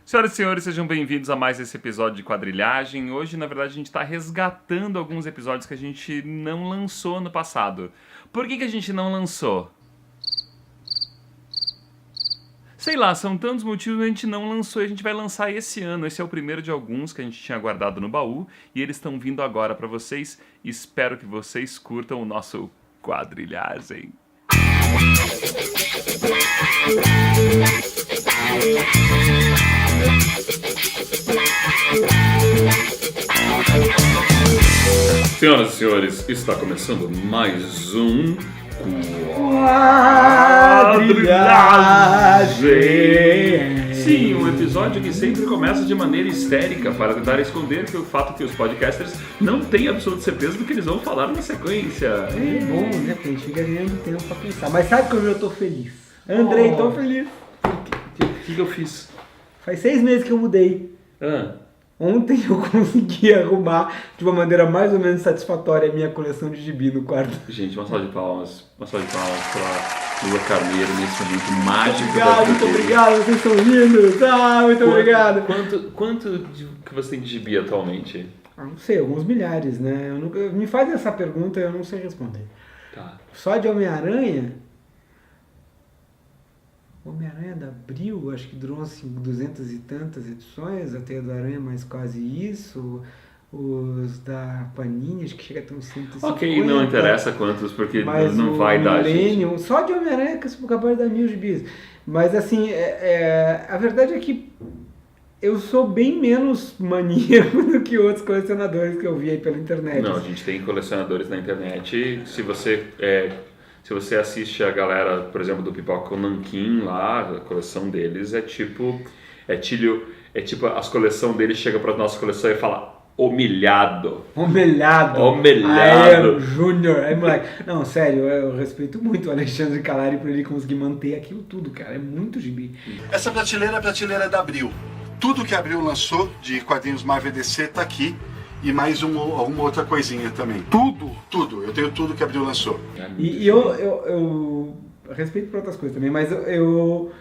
Senhoras e senhores, sejam bem-vindos a mais esse episódio de Quadrilhagem. Hoje, na verdade, a gente está resgatando alguns episódios que a gente não lançou no passado. Por que a gente não lançou? Sei lá, são tantos motivos que a gente não lançou e a gente vai lançar esse ano. Esse é o primeiro de alguns que a gente tinha guardado no baú e eles estão vindo agora para vocês. Espero que vocês curtam o nosso Quadrilhagem. Senhoras e senhores, está começando mais um Quadrilhagem. Sim, um episódio que sempre começa de maneira histérica para tentar esconder que o fato que os podcasters não têm absoluta certeza do que eles vão falar na sequência. É bom, né? Porque a gente fica ganhando tempo pra pensar. Mas sabe como eu tô feliz? Andrei, tô feliz. O que eu fiz? Faz 6 meses que eu mudei. Ontem eu consegui arrumar de uma maneira mais ou menos satisfatória a minha coleção de gibi no quarto. Gente, uma salva de palmas. Uma salva de palmas pra Lua Carneiro nesse momento mágico. Muito obrigado, vocês são lindos. Muito obrigado. Quanto que você tem de gibi atualmente? Não sei, alguns milhares, né? Me faz essa pergunta e eu não sei responder. Tá. Só de Homem-Aranha da Abril, acho que durou assim 200 e tantas edições, a Teia do Aranha mais quase isso, os da Panini, acho que chega a ter uns 150. Ok, não interessa quantos, porque não vai dar, gente. Só de Homem-Aranha que eu capaz de dar 1000 gibis. Mas assim, a verdade é que eu sou bem menos maníaco do que outros colecionadores que eu vi aí pela internet. Não, a gente tem colecionadores na internet, se você assiste a galera, por exemplo, do Pipoca com Nanquim lá, a coleção deles é tipo as coleções deles chegam pra nossa coleção e fala humilhado. Aí, Júnior. Aí, moleque. Não, sério, eu respeito muito o Alexandre Calari por ele conseguir manter aquilo tudo, cara. É muito gibi. Essa prateleira é a prateleira da Abril. Tudo que a Abril lançou de quadrinhos Marvel DC tá aqui. E mais alguma outra coisinha também. Tudo. Eu tenho tudo que a Abril lançou. E eu respeito por outras coisas também, mas eu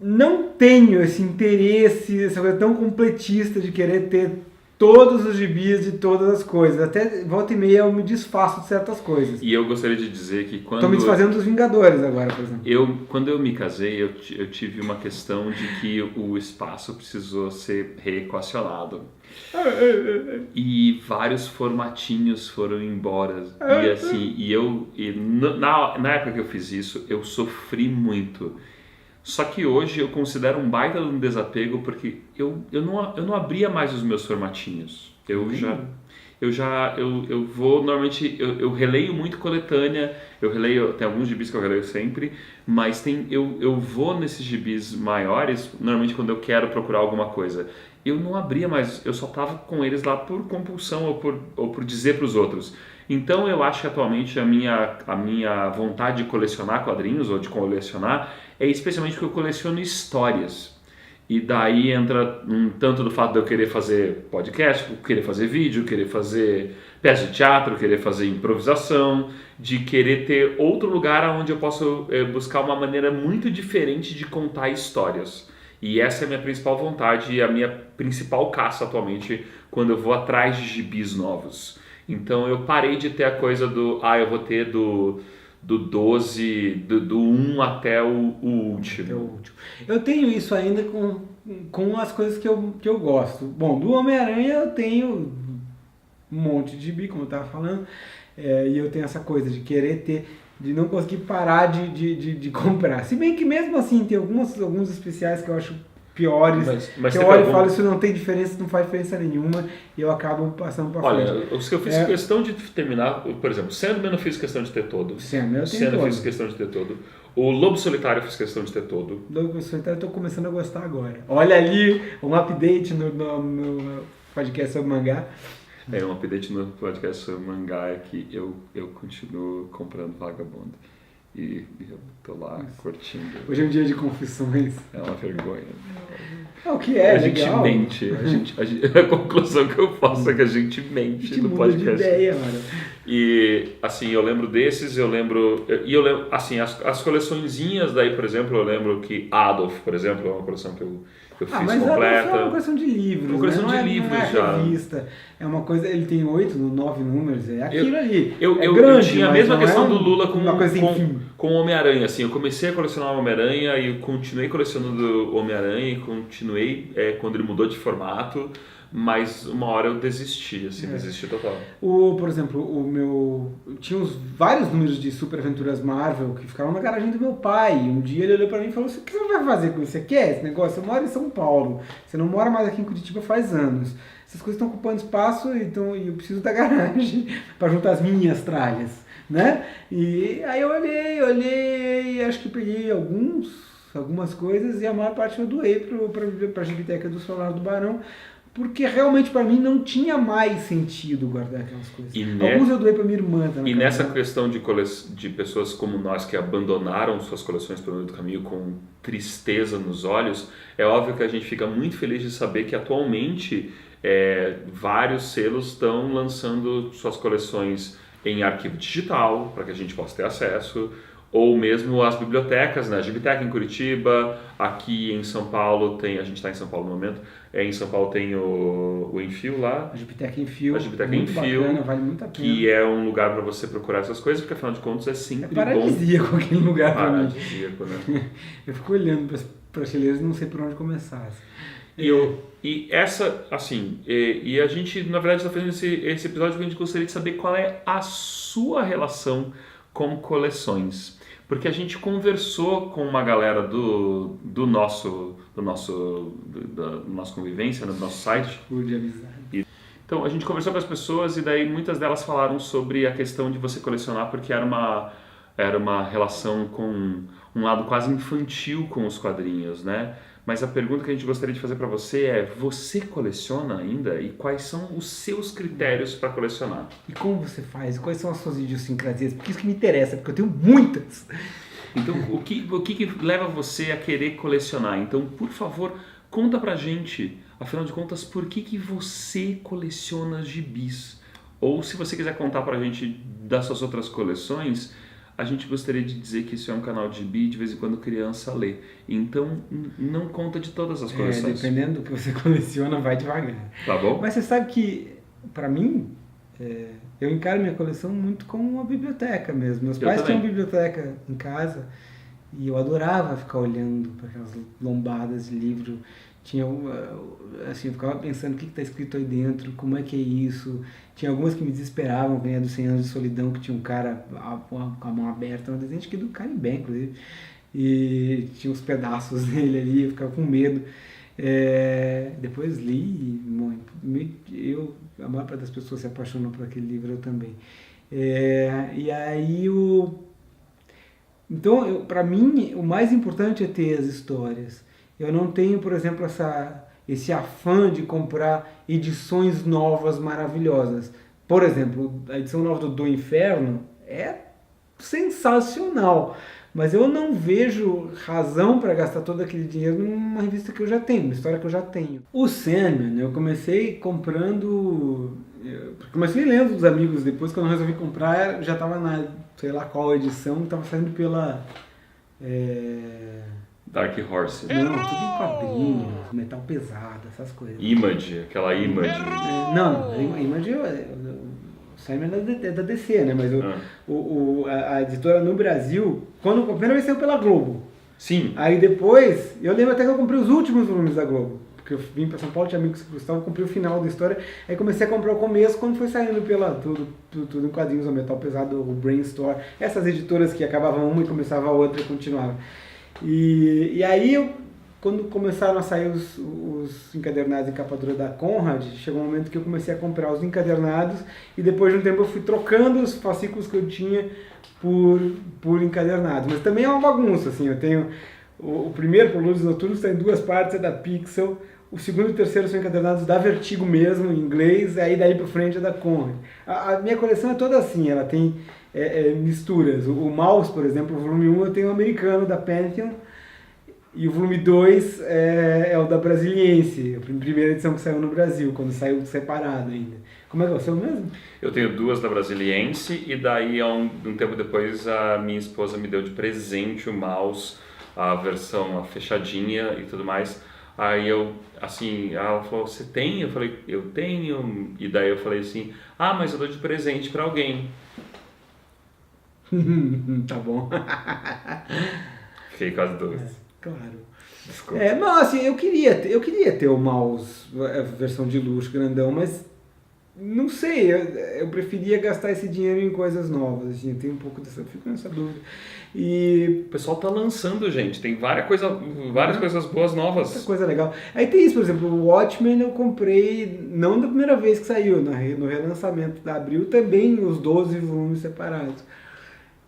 não tenho esse interesse, essa coisa tão completista de querer ter todos os gibis de todas as coisas. Até volta e meia eu me desfaço de certas coisas. E eu gostaria de dizer que quando... Estou me desfazendo dos Vingadores agora, por exemplo. Quando eu me casei, eu tive uma questão de que o espaço precisou ser reequacionado. E vários formatinhos foram embora. E assim, na época que eu fiz isso, eu sofri muito. Só que hoje eu considero um baita de um desapego porque eu não abria mais os meus formatinhos. Eu vou normalmente, eu releio muito coletânea, tem alguns gibis que eu releio sempre, mas eu vou nesses gibis maiores, normalmente quando eu quero procurar alguma coisa. Eu não abria mais, eu só estava com eles lá por compulsão ou por dizer para os outros. Então eu acho que atualmente a minha vontade de colecionar quadrinhos ou de colecionar é especialmente porque eu coleciono histórias. E daí entra tanto do fato de eu querer fazer podcast, querer fazer vídeo, querer fazer peça de teatro, querer fazer improvisação, de querer ter outro lugar onde eu possa buscar uma maneira muito diferente de contar histórias. E essa é a minha principal vontade e a minha principal caça atualmente quando eu vou atrás de gibis novos. Então eu parei de ter a coisa eu vou ter do 12, do 1 até o último. Eu tenho isso ainda com as coisas que eu gosto. Bom, do Homem-Aranha eu tenho um monte de gibi, como eu estava falando, e eu tenho essa coisa de querer ter, de não conseguir parar de comprar. Se bem que mesmo assim tem alguns especiais que eu acho piores, mas que eu olho e falo, isso não tem diferença, não faz diferença nenhuma, e eu acabo passando pra frente. Olha, os que eu fiz questão de terminar, por exemplo, Sandman eu fiz questão de ter todo. Sandman eu fiz questão de ter todo. O Lobo Solitário eu fiz questão de ter todo. Lobo Solitário eu tô começando a gostar agora. Olha ali, um update no podcast sobre mangá. Um update no podcast sobre mangá é que eu continuo comprando Vagabond. E eu tô lá curtindo. Hoje é um dia de confissões. É uma vergonha. É o que é, A gente legal. mente. A conclusão que eu faço é que a gente mente A gente no muda podcast. de ideia, mano. E, assim, eu lembro desses, eu lembro, assim, as coleçõezinhas daí, por exemplo, eu lembro que Adolf, por exemplo, é uma coleção que eu fiz Mas completa. é uma coleção de livros, Uma coleção né? de livros não é já. revista. É uma coisa, ele tem 8, 9 números, é aquilo ali. Eu grande, tinha a mas mesma não questão é do Lula com uma coisa sem fim. com Homem-Aranha, assim, eu comecei a colecionar Homem-Aranha e eu continuei colecionando Homem-Aranha e continuei quando ele mudou de formato, mas uma hora eu desisti, assim, desisti total. Por exemplo, tinha vários números de Super Aventuras Marvel que ficavam na garagem do meu pai. Um dia ele olhou pra mim e falou: o que você vai fazer com isso? Você quer esse negócio? Você mora em São Paulo, você não mora mais aqui em Curitiba faz anos. Essas coisas estão ocupando espaço e eu preciso da garagem para juntar as minhas tralhas, né? E aí eu olhei, acho que peguei algumas coisas e a maior parte eu doei para a biblioteca do Solar do Barão, porque realmente para mim não tinha mais sentido guardar aquelas coisas. Alguns eu doei para minha irmã também. E nessa questão de pessoas como nós que abandonaram suas coleções pelo meio do caminho com tristeza nos olhos, é óbvio que a gente fica muito feliz de saber que atualmente vários selos estão lançando suas coleções em arquivo digital para que a gente possa ter acesso, ou mesmo as bibliotecas, né? A Gibiteca em Curitiba, aqui em São Paulo a gente está em São Paulo no momento, em São Paulo tem o Enfio lá. A Gibiteca em Fio, muito bacana, vale muito a pena. Que é um lugar para você procurar essas coisas, porque afinal de contas é sempre paradisíaco aquele lugar para mim. Paradisíaco, né? Eu fico olhando para as prateleiras e não sei por onde começar. E essa, assim, e a gente, na verdade, está fazendo esse episódio porque a gente gostaria de saber qual é a sua relação com coleções. Porque a gente conversou com uma galera do nosso convivência, do nosso site. De amizade. Então, a gente conversou com as pessoas e daí muitas delas falaram sobre a questão de você colecionar porque era uma relação com um lado quase infantil com os quadrinhos, né? Mas a pergunta que a gente gostaria de fazer para você é: você coleciona ainda? E quais são os seus critérios para colecionar? E como você faz? Quais são as suas idiosincrasias? Porque isso que me interessa, porque eu tenho muitas. Então, o que leva você a querer colecionar? Então, por favor, conta pra gente, afinal de contas, por que você coleciona gibis? Ou se você quiser contar pra gente das suas outras coleções, a gente gostaria de dizer que isso é um canal de gibi, de vez em quando criança lê. Então, não conta de todas as coleções. Dependendo do que você coleciona, vai devagar. Tá bom? Mas você sabe que, pra mim, eu encaro minha coleção muito como uma biblioteca mesmo. Meus pais tinham biblioteca em casa e eu adorava ficar olhando para aquelas lombadas de livro. Assim, eu ficava pensando o que está escrito aí dentro, como é que é isso. Tinha algumas que me desesperavam, que nem a do 100 Anos de Solidão, que tinha um cara com a mão aberta, um desenho que do Canibé, inclusive, e tinha uns pedaços dele ali, eu ficava com medo. Depois li, a maior parte das pessoas se apaixonou por aquele livro, eu também. E aí Então, para mim, o mais importante é ter as histórias. Eu não tenho, por exemplo, esse afã de comprar edições novas maravilhosas. Por exemplo, a edição nova do Inferno é sensacional, mas eu não vejo razão para gastar todo aquele dinheiro numa revista que eu já tenho, uma história que eu já tenho. O Sandman, eu comecei comprando... comecei lendo dos amigos, depois quando eu resolvi comprar, já estava na, sei lá qual edição, estava saindo pela... Dark Horse. Não, tudo em quadrinhos, metal pesado, essas coisas. Image, aquela Image. Image o Simon é da DC, né? Mas a editora no Brasil, quando a primeira vez saiu pela Globo. Sim. Aí depois, eu lembro até que eu comprei os últimos volumes da Globo. Porque eu vim pra São Paulo, tinha amigos que gostavam, comprei o final da história. Aí comecei a comprar o começo, quando foi saindo pela tudo em quadrinhos, o Metal Pesado, o Brainstorm. Essas editoras que acabavam uma e começava a outra e continuava. E aí, quando começaram a sair os encadernados em capa dura da Conrad, chegou um momento que eu comecei a comprar os encadernados e depois de um tempo eu fui trocando os fascículos que eu tinha por encadernados. Mas também é uma bagunça, assim, eu tenho o primeiro, por Luzes Noturnos, está em 2 partes, é da Pixel, o segundo e o terceiro são encadernados da Vertigo mesmo, em inglês, aí daí para frente é da Conrad. A minha coleção é toda assim, ela tem misturas. O Mouse, por exemplo, o volume 1 eu tenho o americano da Pantheon, E o volume 2 é o da Brasiliense, a primeira edição que saiu no Brasil, quando saiu separado ainda. Como é que é o seu mesmo? Eu tenho 2 da Brasiliense e daí, um tempo depois, a minha esposa me deu de presente o mouse, a versão fechadinha e tudo mais. Aí ela falou, você tem? Eu falei, eu tenho. E daí eu falei assim, mas eu dou de presente pra alguém. Tá bom. Fiquei com as 2. Claro. Desculpa. Não, assim, eu queria ter o mouse, a versão de luxo, grandão, mas não sei, eu preferia gastar esse dinheiro em coisas novas, assim, eu tenho um pouco eu fico nessa dúvida. E o pessoal tá lançando, gente, tem várias coisas boas novas. Muita coisa legal. Aí tem isso, por exemplo, o Watchmen eu comprei, não da primeira vez que saiu, no relançamento da Abril, também os 12 volumes separados.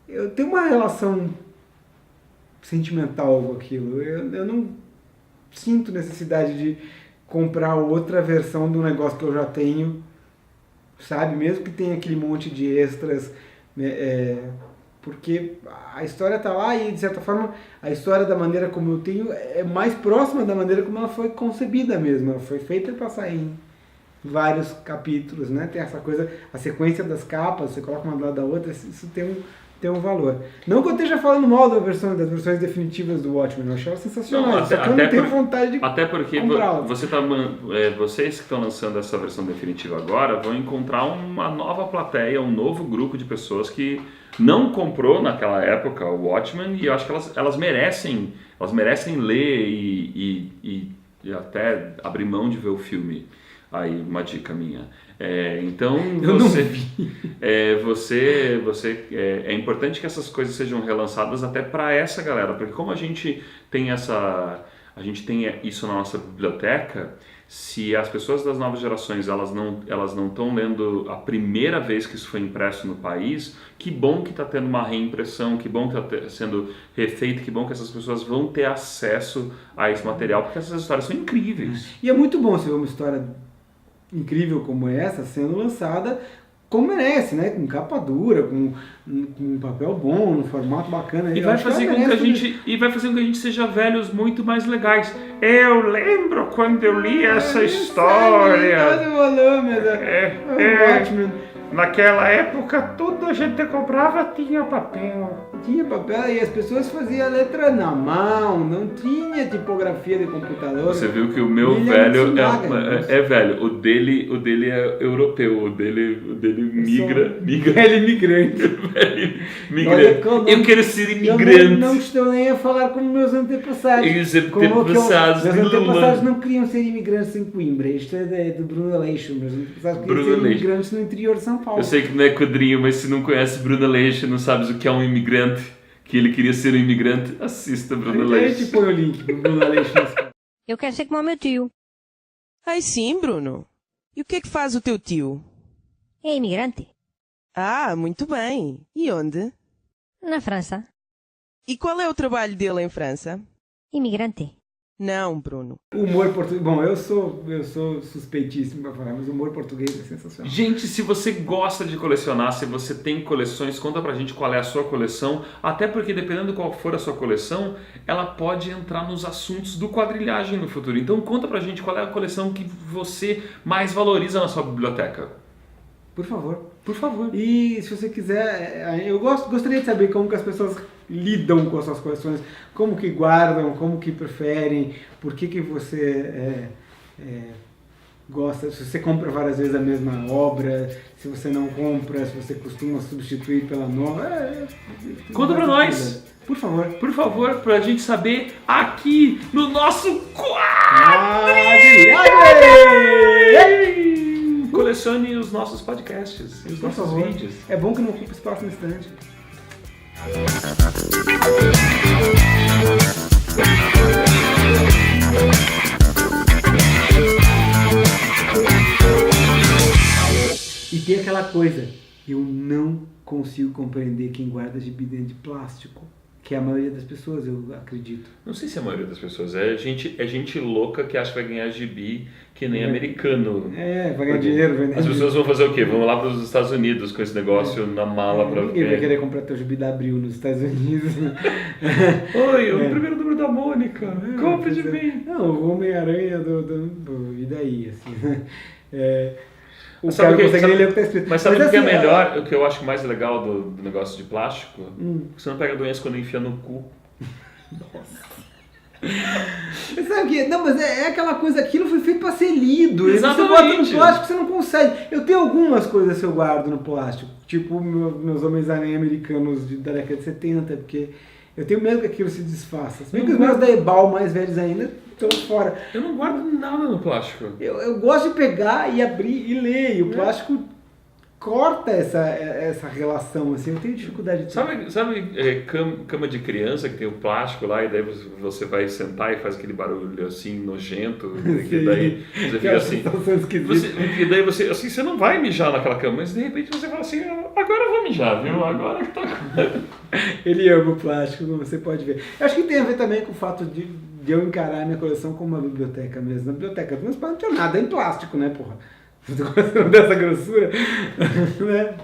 Eu tenho uma relação sentimental com aquilo. Eu não sinto necessidade de comprar outra versão do negócio que eu já tenho, sabe? Mesmo que tenha aquele monte de extras, né? Porque a história tá lá e, de certa forma, a história da maneira como eu tenho é mais próxima da maneira como ela foi concebida mesmo. Ela foi feita para sair em vários capítulos, né? Tem essa coisa, a sequência das capas, você coloca uma do lado da outra, isso tem um valor. Não que eu esteja falando mal das versões definitivas do Watchmen, eu achava sensacional, só que eu não tenho vontade de até porque comprá-lo. vocês que estão lançando essa versão definitiva agora vão encontrar uma nova plateia, um novo grupo de pessoas que não comprou naquela época o Watchmen, e eu acho que elas merecem ler e até abrir mão de ver o filme. Aí, uma dica minha. Então, é importante que essas coisas sejam relançadas até para essa galera, porque como a gente tem isso na nossa biblioteca, se as pessoas das novas gerações elas não estão lendo a primeira vez que isso foi impresso no país, que bom que está tendo uma reimpressão, que bom que está sendo refeito, que bom que essas pessoas vão ter acesso a esse material, porque essas histórias são incríveis. E é muito bom você ver uma história incrível como essa sendo lançada como merece, né? Com capa dura, com um papel bom, um formato bacana. E vai fazer com que a gente seja velhos muito mais legais. Eu lembro quando eu li essa história. Todo volume, ótimo. Naquela época, tudo a gente comprava tinha papel. Tinha papel e as pessoas faziam a letra na mão, não tinha tipografia de computador. Você viu que o meu velho é velho, o dele é europeu, o dele migra. Velho imigrante. Eu quero ser imigrante. Eu não estou nem a falar como meus antepassados. Meus antepassados não queriam ser imigrantes em Coimbra. Isto é de Bruno Aleixo. Meus antepassados queriam ser imigrantes no interior de São Paulo. Eu sei que não é quadrinho, mas se não conhece Bruno Aleixo, não sabes o que é um imigrante, que ele queria ser um imigrante, assista Bruno Aleixo. A gente põe o link pro Bruno Aleixo. Eu quero ser como o meu tio. Ai sim, Bruno. E o que é que faz o teu tio? É imigrante. Ah, muito bem. E onde? Na França. E qual é o trabalho dele em França? Imigrante. Não, Bruno. O humor português... Bom, eu sou suspeitíssimo para falar, mas o humor português é sensacional. Gente, se você gosta de colecionar, se você tem coleções, conta pra gente qual é a sua coleção, até porque dependendo de qual for a sua coleção, ela pode entrar nos assuntos do quadrilhagem no futuro. Então conta pra gente qual é a coleção que você mais valoriza na sua biblioteca. Por favor. Por favor. E se você quiser, eu gostaria de saber como que as pessoas lidam com as suas coleções, como que guardam, como que preferem, por que você gosta, se você compra várias vezes a mesma obra, se você não compra, se você costuma substituir pela nova. Conta pra nós! Por favor. Por favor, pra gente saber aqui no nosso colecione os nossos podcasts, os nossos vídeos. É bom que não ocupe espaço no estante. E tem aquela coisa, eu não consigo compreender quem guarda gibi dentro de plástico. Que é a maioria das pessoas, eu acredito. Não sei se é a maioria das pessoas. É gente louca que acha que vai ganhar gibi que nem americano. Vai ganhar dinheiro. As pessoas vão fazer o quê? Vão lá para os Estados Unidos com esse negócio na mala para ver. Ninguém vai querer comprar teu gibi da Abril nos Estados Unidos. Oi, o primeiro número da Mônica, compre de mim. Não, o Homem-Aranha e daí, assim, né? O Sabe cara que- consegue sabe- nem ler o que tá escrito. Mas sabe o que é assim, melhor, o que eu acho mais legal do negócio de plástico? Você não pega doença quando enfia no cu. Você sabe o que? Não, mas é aquela coisa, aquilo foi feito pra ser lido. E você Exatamente. bota no plástico, você não consegue. Eu tenho algumas coisas que eu guardo no plástico, tipo meus Homens-Aranha americanos da década de 70, porque eu tenho medo que aquilo se desfaça. Se bem que os meus da Ebal, mais velhos ainda, estão fora. Eu não guardo nada no plástico. Eu gosto de pegar e abrir e ler, e o plástico corta essa relação, assim, eu tenho dificuldade de... Sabe cama de criança que tem o plástico lá e daí você vai sentar e faz aquele barulho assim nojento e daí você fica assim... E daí você não vai mijar naquela cama, mas de repente você fala assim, agora eu vou mijar, viu? Agora que tá... Ele ama o plástico, como você pode ver. Eu acho que tem a ver também com o fato de eu encarar a minha coleção como uma biblioteca mesmo. Na biblioteca dos meus pais não tinha nada em plástico, né, porra? Você tá gostando dessa grossura? Né?